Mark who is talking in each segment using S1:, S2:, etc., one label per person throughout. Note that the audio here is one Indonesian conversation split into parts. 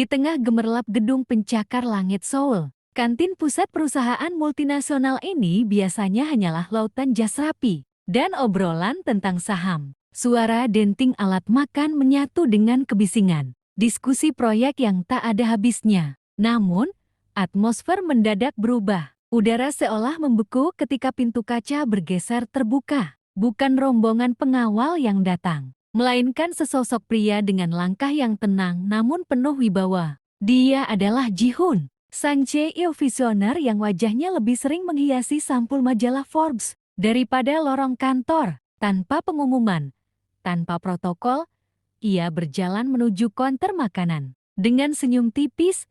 S1: tengah gemerlap gedung pencakar langit Seoul, kantin pusat perusahaan multinasional ini biasanya hanyalah lautan jas rapi dan obrolan tentang saham. Suara denting alat makan menyatu dengan kebisingan diskusi proyek yang tak ada habisnya. Namun, atmosfer mendadak berubah. Udara seolah membeku ketika pintu kaca bergeser terbuka. Bukan rombongan pengawal yang datang, melainkan sesosok pria dengan langkah yang tenang namun penuh wibawa. Dia adalah Ji-hoon, sang CEO visioner yang wajahnya lebih sering menghiasi sampul majalah Forbes daripada lorong kantor. Tanpa pengumuman, tanpa protokol, ia berjalan menuju konter makanan. Dengan senyum tipis,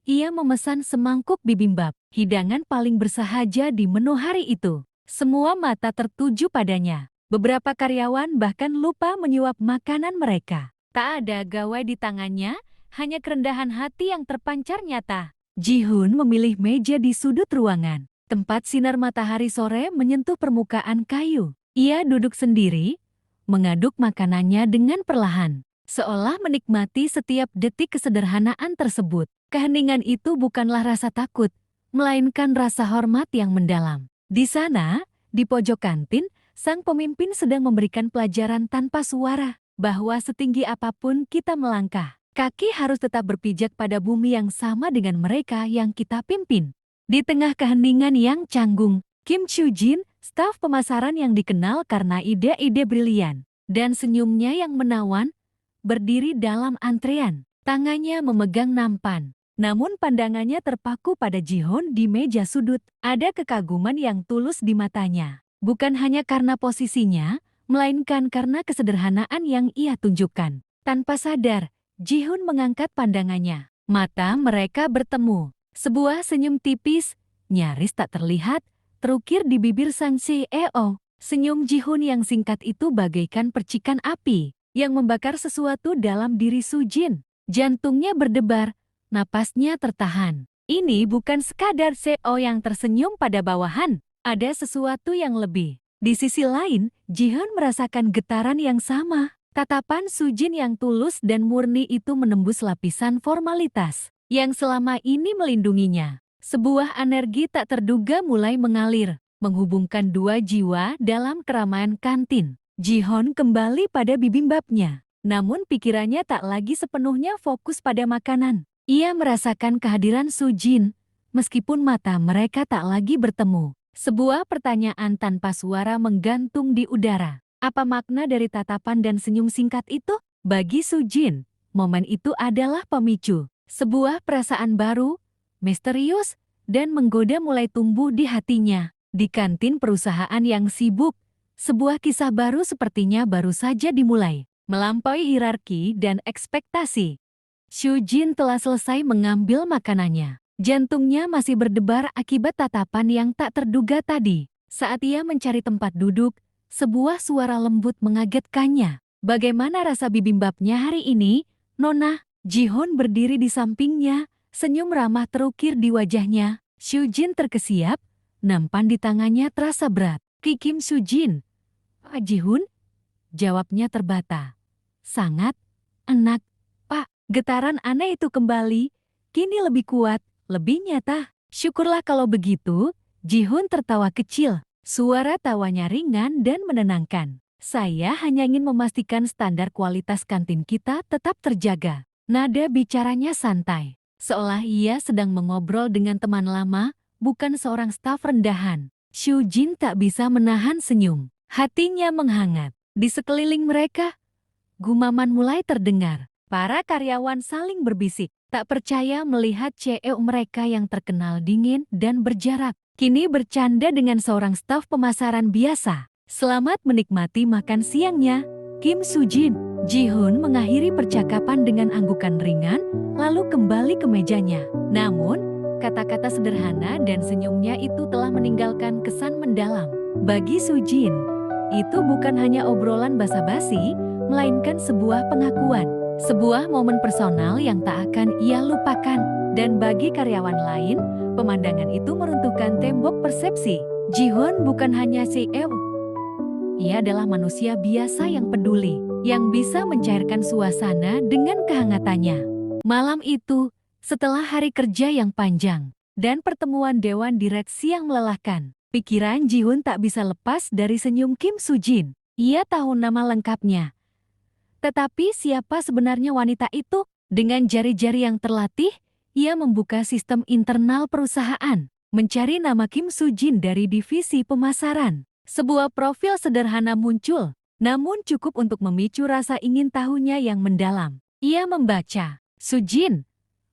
S1: ia memesan semangkuk bibimbap, hidangan paling bersahaja di menu hari itu. Semua mata tertuju padanya. Beberapa karyawan bahkan lupa menyuap makanan mereka. Tak ada gawai di tangannya, hanya kerendahan hati yang terpancar nyata. Ji-hoon memilih meja di sudut ruangan, tempat sinar matahari sore menyentuh permukaan kayu. Ia duduk sendiri, mengaduk makanannya dengan perlahan, seolah menikmati setiap detik kesederhanaan tersebut. Keheningan itu bukanlah rasa takut, melainkan rasa hormat yang mendalam. Di sana, di pojok kantin, sang pemimpin sedang memberikan pelajaran tanpa suara, bahwa setinggi apapun kita melangkah, kaki harus tetap berpijak pada bumi yang sama dengan mereka yang kita pimpin. Di tengah keheningan yang canggung, Kim Choo-jin, staf pemasaran yang dikenal karena ide-ide brilian dan senyumnya yang menawan, berdiri dalam antrean. Tangannya memegang nampan. Namun pandangannya terpaku pada Ji-hoon di meja sudut. Ada kekaguman yang tulus di matanya. Bukan hanya karena posisinya, melainkan karena kesederhanaan yang ia tunjukkan. Tanpa sadar, Ji-hoon mengangkat pandangannya. Mata mereka bertemu. Sebuah senyum tipis, nyaris tak terlihat, terukir di bibir sang CEO. Senyum Ji-hoon yang singkat itu bagaikan percikan api yang membakar sesuatu dalam diri Soo-jin. Jantungnya berdebar, napasnya tertahan. Ini bukan sekadar CEO yang tersenyum pada bawahan, ada sesuatu yang lebih. Di sisi lain, Ji-hoon merasakan getaran yang sama. Tatapan Soo-jin yang tulus dan murni itu menembus lapisan formalitas yang selama ini melindunginya. Sebuah energi tak terduga mulai mengalir, menghubungkan dua jiwa dalam keramaian kantin. Ji-hoon kembali pada bibimbapnya, namun pikirannya tak lagi sepenuhnya fokus pada makanan. Ia merasakan kehadiran Soo-jin, meskipun mata mereka tak lagi bertemu. Sebuah pertanyaan tanpa suara menggantung di udara. Apa makna dari tatapan dan senyum singkat itu? Bagi Soo-jin, momen itu adalah pemicu. Sebuah perasaan baru, misterius, dan menggoda mulai tumbuh di hatinya. Di kantin perusahaan yang sibuk, sebuah kisah baru sepertinya baru saja dimulai, melampaui hierarki dan ekspektasi. Soo-jin telah selesai mengambil makanannya. Jantungnya masih berdebar akibat tatapan yang tak terduga tadi. Saat ia mencari tempat duduk, sebuah suara lembut mengagetkannya. Bagaimana rasa bibimbapnya hari ini, Nona? Ji-hoon berdiri di sampingnya, senyum ramah terukir di wajahnya. Soo-jin terkesiap, nampan di tangannya terasa berat. Kim Soo-jin. Pak Ji-hoon? Jawabnya terbata. Sangat enak, Pak. Getaran aneh itu kembali, kini lebih kuat, lebih nyata. Syukurlah kalau begitu. Ji-hoon tertawa kecil. Suara tawanya ringan dan menenangkan. Saya hanya ingin memastikan standar kualitas kantin kita tetap terjaga. Nada bicaranya santai, seolah ia sedang mengobrol dengan teman lama, bukan seorang staf rendahan. Soo-jin tak bisa menahan senyum. Hatinya menghangat. Di sekeliling mereka, gumaman mulai terdengar. Para karyawan saling berbisik, tak percaya melihat CEO mereka yang terkenal dingin dan berjarak, kini bercanda dengan seorang staf pemasaran biasa. Selamat menikmati makan siangnya, Kim Soo-jin. Ji-hoon mengakhiri percakapan dengan anggukan ringan, lalu kembali ke mejanya. Namun, kata-kata sederhana dan senyumnya itu telah meninggalkan kesan mendalam. Bagi Soo-jin, itu bukan hanya obrolan basa-basi, melainkan sebuah pengakuan. Sebuah momen personal yang tak akan ia lupakan. Dan bagi karyawan lain, pemandangan itu meruntuhkan tembok persepsi. Ji-hoon bukan hanya CEO. Ia adalah manusia biasa yang peduli, yang bisa mencairkan suasana dengan kehangatannya. Malam itu, setelah hari kerja yang panjang dan pertemuan dewan direksi yang melelahkan, pikiran Ji-hun tak bisa lepas dari senyum Kim Soo-jin. Ia tahu nama lengkapnya. Tetapi siapa sebenarnya wanita itu? Dengan jari-jari yang terlatih, ia membuka sistem internal perusahaan, mencari nama Kim Soo-jin dari divisi pemasaran. Sebuah profil sederhana muncul, namun cukup untuk memicu rasa ingin tahunya yang mendalam. Ia membaca, Soo-jin,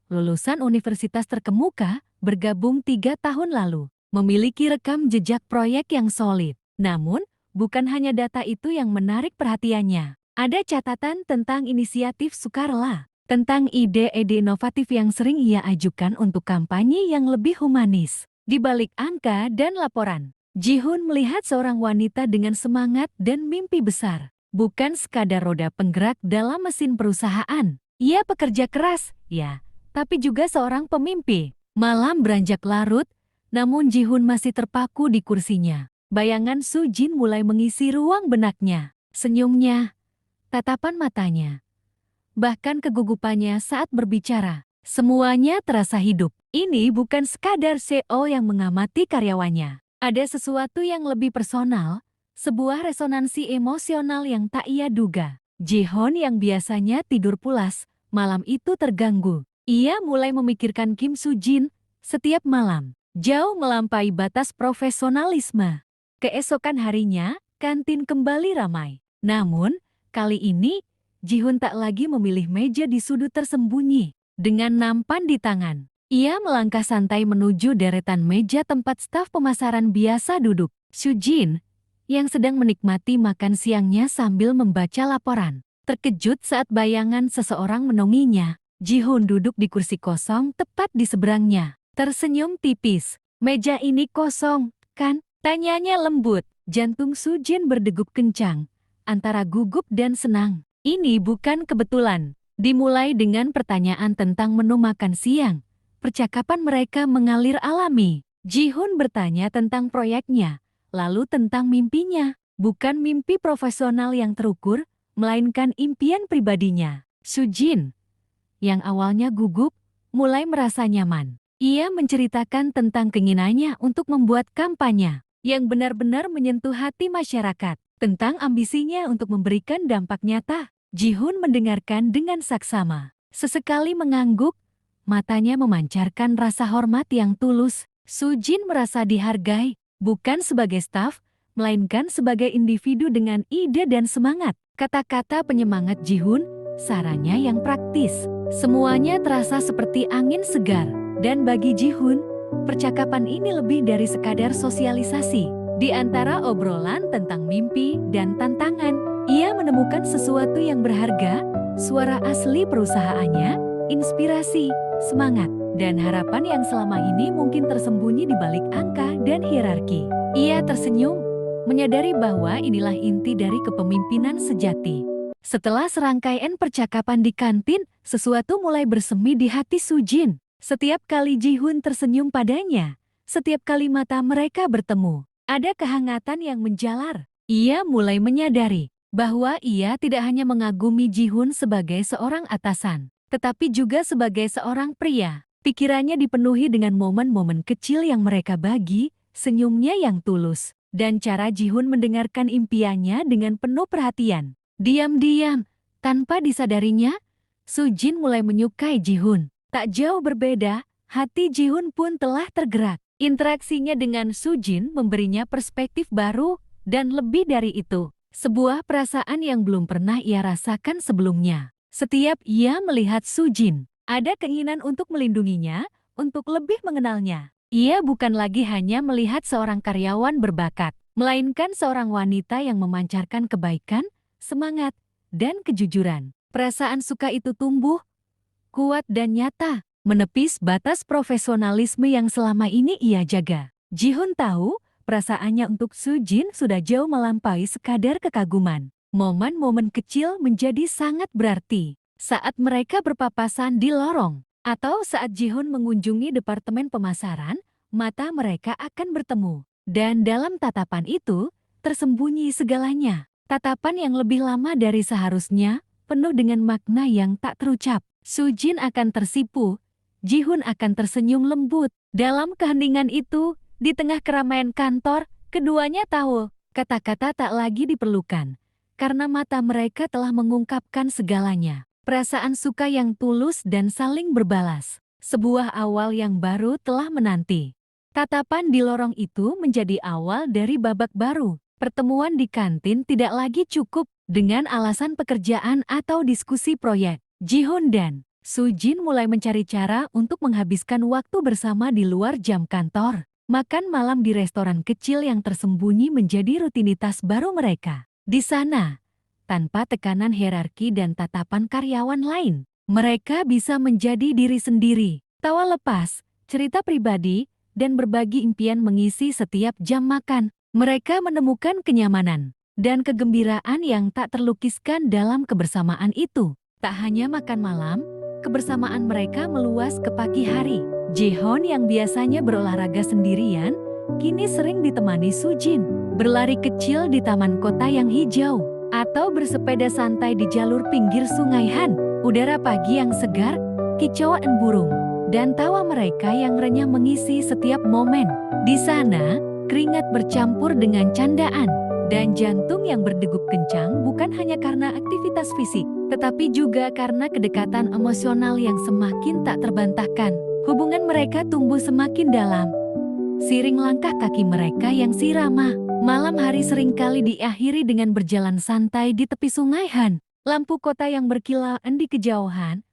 S1: lulusan universitas terkemuka, bergabung 3 tahun lalu, memiliki rekam jejak proyek yang solid. Namun, bukan hanya data itu yang menarik perhatiannya. Ada catatan tentang inisiatif sukarela, tentang ide-ide inovatif yang sering ia ajukan untuk kampanye yang lebih humanis. Di balik angka dan laporan, Ji-hun melihat seorang wanita dengan semangat dan mimpi besar. Bukan sekadar roda penggerak dalam mesin perusahaan. Ia pekerja keras, ya, tapi juga seorang pemimpi. Malam beranjak larut, namun Ji-hun masih terpaku di kursinya. Bayangan Soo-jin mulai mengisi ruang benaknya. Senyumnya, tatapan matanya, bahkan kegugupannya saat berbicara. Semuanya terasa hidup. Ini bukan sekadar CEO yang mengamati karyawannya. Ada sesuatu yang lebih personal, sebuah resonansi emosional yang tak ia duga. Ji-hun yang biasanya tidur pulas, malam itu terganggu. Ia mulai memikirkan Kim Soo-jin setiap malam, jauh melampaui batas profesionalisme. Keesokan harinya, kantin kembali ramai. Namun, kali ini, Ji-hun tak lagi memilih meja di sudut tersembunyi. Dengan nampan di tangan, ia melangkah santai menuju deretan meja tempat staf pemasaran biasa duduk. Soo-jin, yang sedang menikmati makan siangnya sambil membaca laporan, terkejut saat bayangan seseorang menonginya. Ji-hun duduk di kursi kosong tepat di seberangnya, tersenyum tipis. "Meja ini kosong, kan?" tanyanya lembut. Jantung Soo-jin berdegup kencang, antara gugup dan senang. Ini bukan kebetulan. Dimulai dengan pertanyaan tentang menu makan siang. Percakapan mereka mengalir alami. Ji-hun bertanya tentang proyeknya, lalu tentang mimpinya. Bukan mimpi profesional yang terukur, melainkan impian pribadinya. Soo-jin, yang awalnya gugup, mulai merasa nyaman. Ia menceritakan tentang keinginannya untuk membuat kampanye yang benar-benar menyentuh hati masyarakat, tentang ambisinya untuk memberikan dampak nyata. Ji-hun mendengarkan dengan saksama. Sesekali mengangguk, matanya memancarkan rasa hormat yang tulus. Soo-jin merasa dihargai, bukan sebagai staf, melainkan sebagai individu dengan ide dan semangat. Kata-kata penyemangat Ji-hun, sarannya yang praktis. Semuanya terasa seperti angin segar. Dan bagi Ji-hun, percakapan ini lebih dari sekadar sosialisasi. Di antara obrolan tentang mimpi dan tantangan, ia menemukan sesuatu yang berharga, suara asli perusahaannya, inspirasi, semangat, dan harapan yang selama ini mungkin tersembunyi di balik angka dan hierarki. Ia tersenyum, menyadari bahwa inilah inti dari kepemimpinan sejati. Setelah serangkaian percakapan di kantin, sesuatu mulai bersemi di hati Soo-jin. Setiap kali Ji-hun tersenyum padanya, setiap kali mata mereka bertemu, ada kehangatan yang menjalar. Ia mulai menyadari bahwa ia tidak hanya mengagumi Ji-hun sebagai seorang atasan, tetapi juga sebagai seorang pria. Pikirannya dipenuhi dengan momen-momen kecil yang mereka bagi, senyumnya yang tulus, dan cara Ji-hun mendengarkan impiannya dengan penuh perhatian. Diam-diam, tanpa disadarinya, Soo-jin mulai menyukai Ji-hun. Tak jauh berbeda, hati Ji-hun pun telah tergerak. Interaksinya dengan Soo-jin memberinya perspektif baru, dan lebih dari itu, sebuah perasaan yang belum pernah ia rasakan sebelumnya. Setiap ia melihat Soo-jin, ada keinginan untuk melindunginya, untuk lebih mengenalnya. Ia bukan lagi hanya melihat seorang karyawan berbakat, melainkan seorang wanita yang memancarkan kebaikan, semangat, dan kejujuran. Perasaan suka itu tumbuh, kuat dan nyata, menepis batas profesionalisme yang selama ini ia jaga. Ji-hun tahu, perasaannya untuk Soo-jin sudah jauh melampaui sekadar kekaguman. Momen-momen kecil menjadi sangat berarti. Saat mereka berpapasan di lorong, atau saat Ji-hun mengunjungi departemen pemasaran, mata mereka akan bertemu. Dan dalam tatapan itu, tersembunyi segalanya. Tatapan yang lebih lama dari seharusnya, penuh dengan makna yang tak terucap. Sujin akan tersipu, Ji-hoon akan tersenyum lembut. Dalam keheningan itu, di tengah keramaian kantor, keduanya tahu kata-kata tak lagi diperlukan. Karena mata mereka telah mengungkapkan segalanya. Perasaan suka yang tulus dan saling berbalas. Sebuah awal yang baru telah menanti. Tatapan di lorong itu menjadi awal dari babak baru. Pertemuan di kantin tidak lagi cukup dengan alasan pekerjaan atau diskusi proyek. Ji-hoon dan Sujin mulai mencari cara untuk menghabiskan waktu bersama di luar jam kantor. Makan malam di restoran kecil yang tersembunyi menjadi rutinitas baru mereka. Di sana, tanpa tekanan hierarki dan tatapan karyawan lain, mereka bisa menjadi diri sendiri. Tawa lepas, cerita pribadi, dan berbagi impian mengisi setiap jam makan. Mereka menemukan kenyamanan dan kegembiraan yang tak terlukiskan dalam kebersamaan itu. Tak hanya makan malam, kebersamaan mereka meluas ke pagi hari. Ji-hoon yang biasanya berolahraga sendirian, kini sering ditemani Sujin. Berlari kecil di taman kota yang hijau, atau bersepeda santai di jalur pinggir sungai Han. Udara pagi yang segar, kicauan burung, dan tawa mereka yang renyah mengisi setiap momen. Di sana, keringat bercampur dengan candaan, dan jantung yang berdegup kencang bukan hanya karena aktivitas fisik, tetapi juga karena kedekatan emosional yang semakin tak terbantahkan. Hubungan mereka tumbuh semakin dalam, seiring langkah kaki mereka yang sirama. Malam hari seringkali diakhiri dengan berjalan santai di tepi sungai Han. Lampu kota yang berkilauan di kejauhan,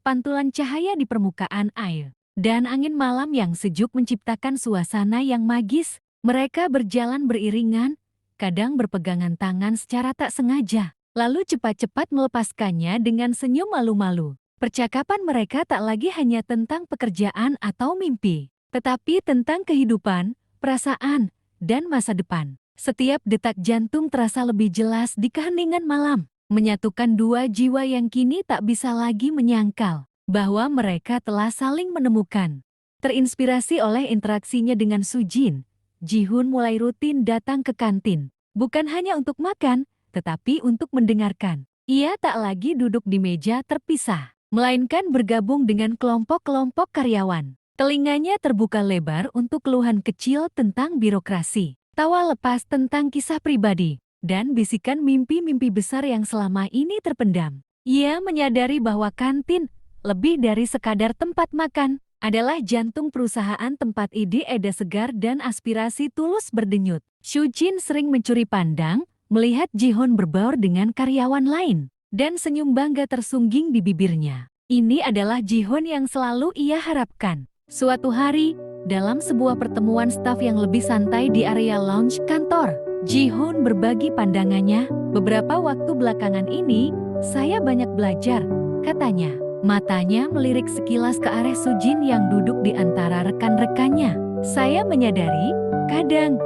S1: pantulan cahaya di permukaan air, dan angin malam yang sejuk menciptakan suasana yang magis. Mereka berjalan beriringan, kadang berpegangan tangan secara tak sengaja, lalu cepat-cepat melepaskannya dengan senyum malu-malu. Percakapan mereka tak lagi hanya tentang pekerjaan atau mimpi, tetapi tentang kehidupan, perasaan, dan masa depan. Setiap detak jantung terasa lebih jelas di keheningan malam, menyatukan dua jiwa yang kini tak bisa lagi menyangkal bahwa mereka telah saling menemukan. Terinspirasi oleh interaksinya dengan Sujin, Ji-hoon mulai rutin datang ke kantin. Bukan hanya untuk makan, tetapi untuk mendengarkan. Ia tak lagi duduk di meja terpisah, melainkan bergabung dengan kelompok-kelompok karyawan. Telinganya terbuka lebar untuk keluhan kecil tentang birokrasi, tawa lepas tentang kisah pribadi, dan bisikan mimpi-mimpi besar yang selama ini terpendam. Ia menyadari bahwa kantin, lebih dari sekadar tempat makan, adalah jantung perusahaan, tempat ide-ide segar dan aspirasi tulus berdenyut. Sujin sering mencuri pandang, melihat Ji-hoon berbaur dengan karyawan lain, dan senyum bangga tersungging di bibirnya. Ini adalah Ji-hoon yang selalu ia harapkan. Suatu hari, dalam sebuah pertemuan staf yang lebih santai di area lounge kantor, Ji-hoon berbagi pandangannya. Beberapa waktu belakangan ini, saya banyak belajar, katanya. Matanya melirik sekilas ke arah Sujin yang duduk di antara rekan-rekannya. Saya menyadari, kadang,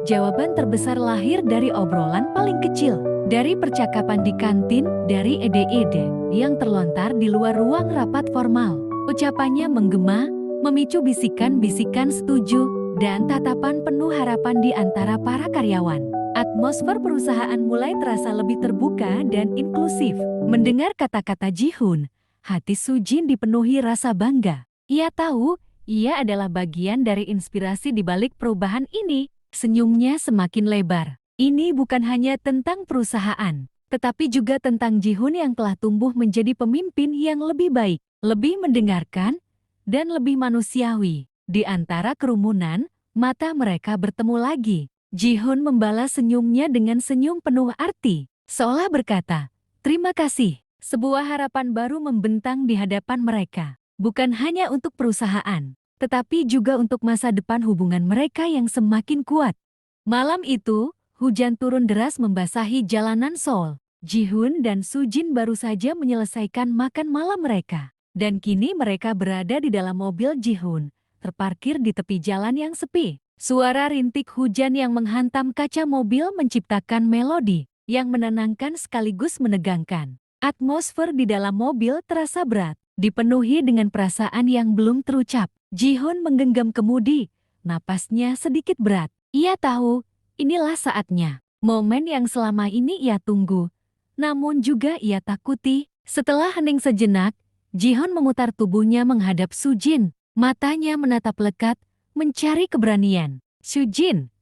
S1: jawaban terbesar lahir dari obrolan paling kecil, dari percakapan di kantin, dari ide-ide yang terlontar di luar ruang rapat formal. Ucapannya menggema, memicu bisikan-bisikan setuju, dan tatapan penuh harapan di antara para karyawan. Atmosfer perusahaan mulai terasa lebih terbuka dan inklusif. Mendengar kata-kata Ji-hoon, hati Sujin dipenuhi rasa bangga. Ia tahu, ia adalah bagian dari inspirasi di balik perubahan ini. Senyumnya semakin lebar. Ini bukan hanya tentang perusahaan, tetapi juga tentang Ji-hoon yang telah tumbuh menjadi pemimpin yang lebih baik, lebih mendengarkan, dan lebih manusiawi. Di antara kerumunan, mata mereka bertemu lagi. Ji-hoon membalas senyumnya dengan senyum penuh arti, seolah berkata, "Terima kasih." Sebuah harapan baru membentang di hadapan mereka, bukan hanya untuk perusahaan, tetapi juga untuk masa depan hubungan mereka yang semakin kuat. Malam itu, hujan turun deras membasahi jalanan Seoul. Ji-hoon dan Sujin baru saja menyelesaikan makan malam mereka, dan kini mereka berada di dalam mobil Ji-hoon, terparkir di tepi jalan yang sepi. Suara rintik hujan yang menghantam kaca mobil menciptakan melodi yang menenangkan sekaligus menegangkan. Atmosfer di dalam mobil terasa berat, dipenuhi dengan perasaan yang belum terucap. Ji-hoon menggenggam kemudi, napasnya sedikit berat. Ia tahu, inilah saatnya, momen yang selama ini ia tunggu, namun juga ia takuti. Setelah hening sejenak, Jihon memutar tubuhnya menghadap Sujin. Matanya menatap lekat, mencari keberanian. "Sujin,"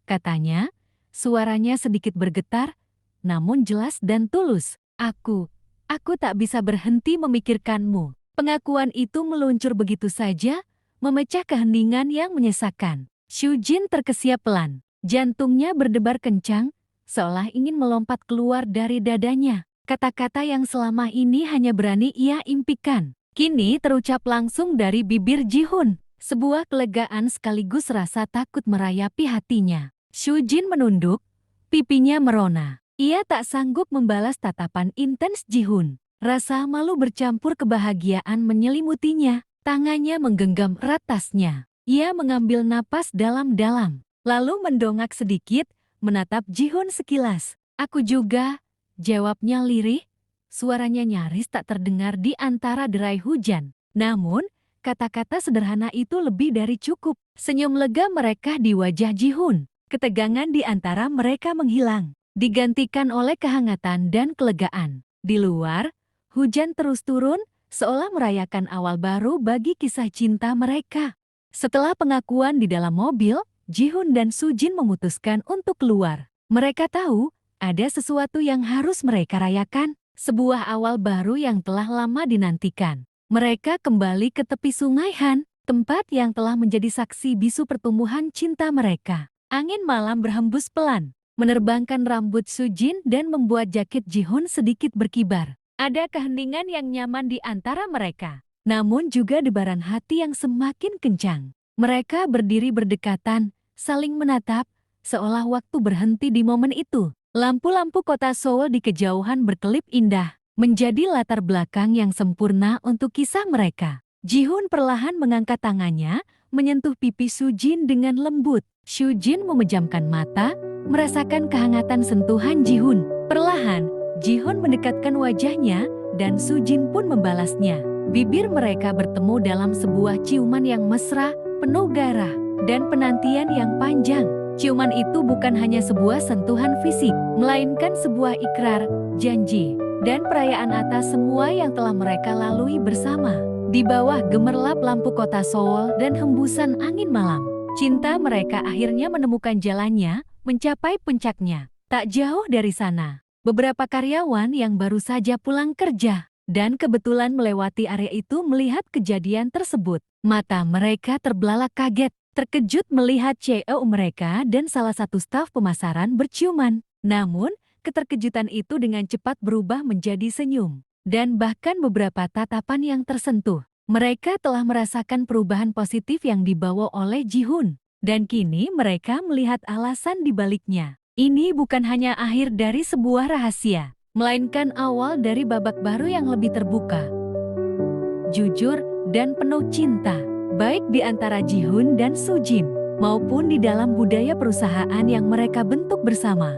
S1: katanya, suaranya sedikit bergetar, namun jelas dan tulus. Aku tak bisa berhenti memikirkanmu." Pengakuan itu meluncur begitu saja, memecah keheningan yang menyesakkan. Sujin terkesiap pelan. Jantungnya berdebar kencang, seolah ingin melompat keluar dari dadanya. Kata-kata yang selama ini hanya berani ia impikan, kini terucap langsung dari bibir Jihun. Sebuah kelegaan sekaligus rasa takut merayapi hatinya. Sujin menunduk, pipinya merona. Ia tak sanggup membalas tatapan intens Jihun. Rasa malu bercampur kebahagiaan menyelimutinya. Tangannya menggenggam erat tasnya. Ia mengambil napas dalam-dalam, lalu mendongak sedikit, menatap Jihun sekilas. "Aku juga," jawabnya lirih. Suaranya nyaris tak terdengar di antara derai hujan. Namun, kata-kata sederhana itu lebih dari cukup. Senyum lega mereka di wajah Jihun. Ketegangan di antara mereka menghilang, digantikan oleh kehangatan dan kelegaan. Di luar, hujan terus turun, seolah merayakan awal baru bagi kisah cinta mereka. Setelah pengakuan di dalam mobil, Jihun dan Sujin memutuskan untuk keluar. Mereka tahu ada sesuatu yang harus mereka rayakan, sebuah awal baru yang telah lama dinantikan. Mereka kembali ke tepi Sungai Han, tempat yang telah menjadi saksi bisu pertumbuhan cinta mereka. Angin malam berhembus pelan, menerbangkan rambut Sujin dan membuat jaket Jihun sedikit berkibar. Ada keheningan yang nyaman di antara mereka, namun juga debaran hati yang semakin kencang. Mereka berdiri berdekatan, saling menatap, seolah waktu berhenti di momen itu. Lampu-lampu kota Seoul di kejauhan berkelip indah, menjadi latar belakang yang sempurna untuk kisah mereka. Jihun perlahan mengangkat tangannya, menyentuh pipi Sujin dengan lembut. Sujin memejamkan mata, merasakan kehangatan sentuhan Jihun. Perlahan, Jihun mendekatkan wajahnya, dan Sujin pun membalasnya. Bibir mereka bertemu dalam sebuah ciuman yang mesra, penuh gairah, dan penantian yang panjang. Ciuman itu bukan hanya sebuah sentuhan fisik, melainkan sebuah ikrar, janji, dan perayaan atas semua yang telah mereka lalui bersama. Di bawah gemerlap lampu kota Seoul dan hembusan angin malam, cinta mereka akhirnya menemukan jalannya, mencapai puncaknya. Tak jauh dari sana, beberapa karyawan yang baru saja pulang kerja dan kebetulan melewati area itu melihat kejadian tersebut. Mata mereka terbelalak kaget, terkejut melihat CEO mereka dan salah satu staf pemasaran berciuman. Namun, keterkejutan itu dengan cepat berubah menjadi senyum, dan bahkan beberapa tatapan yang tersentuh. Mereka telah merasakan perubahan positif yang dibawa oleh Jihun, dan kini mereka melihat alasan di baliknya. Ini bukan hanya akhir dari sebuah rahasia, melainkan awal dari babak baru yang lebih terbuka, jujur, dan penuh cinta, baik di antara Jihun dan Sujin, maupun di dalam budaya perusahaan yang mereka bentuk bersama.